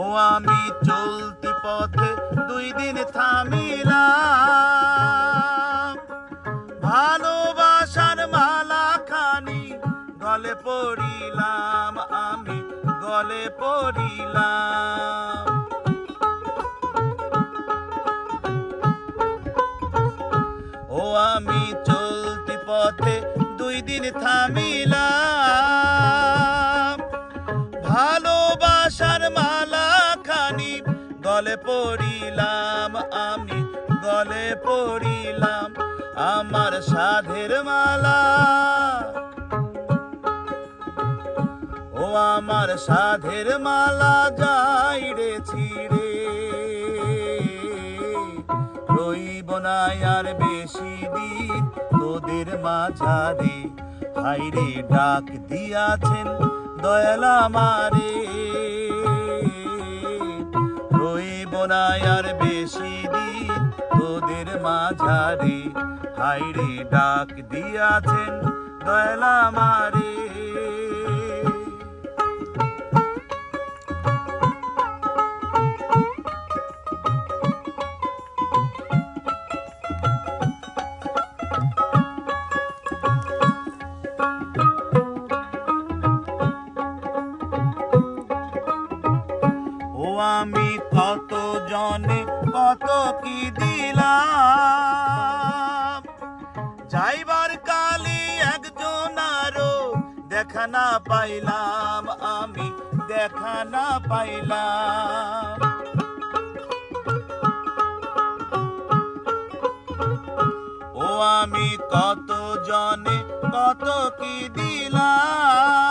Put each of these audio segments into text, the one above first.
ও আমি চলতি পথে 2 দিন থামিলাম, ভালোবাসার মালা খানি গলে পড়িলাম, আমি গলে পড়িলাম। ও আমি চলতি পথে 2 দিন থামিলাম, ভালোবাসার মালা খানি গলে পড়িলাম, আমি গলে পড়িলাম। আমার সাধের মালা, ও আমার সাধের মালা যাই রে ছিড়ে, রইব না আর বেশি দিন তোদের মাঝারে। হাইরে ডাক দিয়াছেন দয়াল আমারে, রইব না আর বেশি দিন তোদের মাঝারে। হাইরে ডাক দিয়াছেন দয়াল আমারে। ও আমি কত জনে কত কি দিলাম, যাইবার কালে একজন আরো দেখা না পাইলাম, আমি দেখা না পাইলাম। ও আমি কত জনে কত কি দিলাম,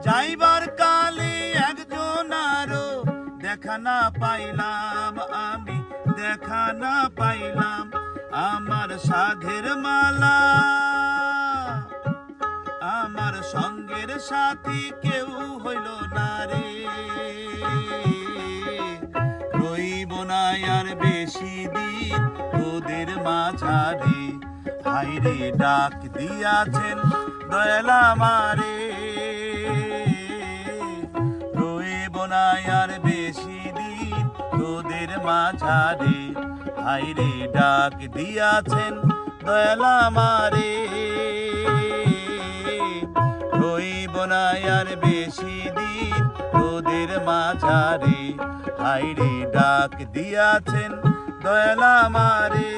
যাইবার কালে একজন আরো দেখা না পাইলাম, আমি দেখা না পাইলাম। আমার সাধের মালা, আমার সঙ্গের সাথী কেউ হইল না রে, রইব না আর বেশি দিন তোদের মাঝারে। হাইরে ডাক দিয়াছেন দয়াল আমারে, রইব না আর বেশি দিন তোদের মাঝারে। হাইরে ডাক দিয়াছেন দয়াল আমারে, রইব না আর বেশি দিন তোদের মাঝারে। হাইরে ডাক দিয়াছেন দয়াল আমারে।